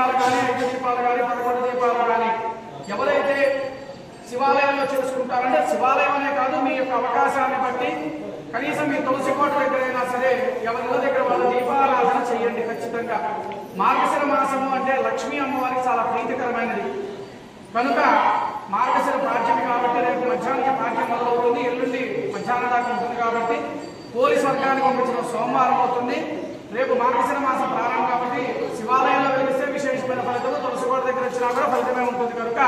దీపాలు కానీ 5 దీపాలు కానీ 11 దీపాలు కానీ ఎవరైతే శివాలయంలో చేసుకుంటారంటే శివాలయం అనే కాదు మీ యొక్క అవకాశాన్ని బట్టి కనీసం మీ తులసి కోట దగ్గరైనా సరే ఎవరి దగ్గర వాళ్ళ దీపారాధన చేయండి ఖచ్చితంగా. మార్గశిర మాసము అంటే లక్ష్మీ అమ్మవారికి చాలా ప్రీతికరమైనది కనుక మార్గశిర పాఠ్యం కాబట్టి రేపు మధ్యాహ్నానికి పాఠ్యం మొదలవుతుంది, ఎల్లుండి మధ్యాహ్నం దాకా ఉంటుంది కాబట్టి పోలీస్ వర్గానికి పంపించిన సోమవారం అవుతుంది. రేపు మార్గశిర మాసం ప్రారంభం కాబట్టి శివాలయంలో వెలిస్తే విశేషమైన ఫలితము, తులసికోట దగ్గర వచ్చినా కూడా ఫలితమే ఉంటుంది కనుక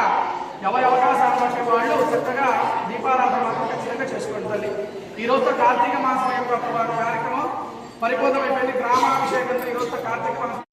ఎవరి అవకాశాన్ని బట్టి వాళ్ళు చక్కగా దీపారాధన మాత్రం ఖచ్చితంగా చేసుకోండి తల్లి. ఈ రోజుతో కార్తీక మాసం యొక్క కార్యక్రమం పరిపూర్ణమైపోయింది. గ్రామాభిషేకంతో ఈ రోజుతో కార్తీక మాసం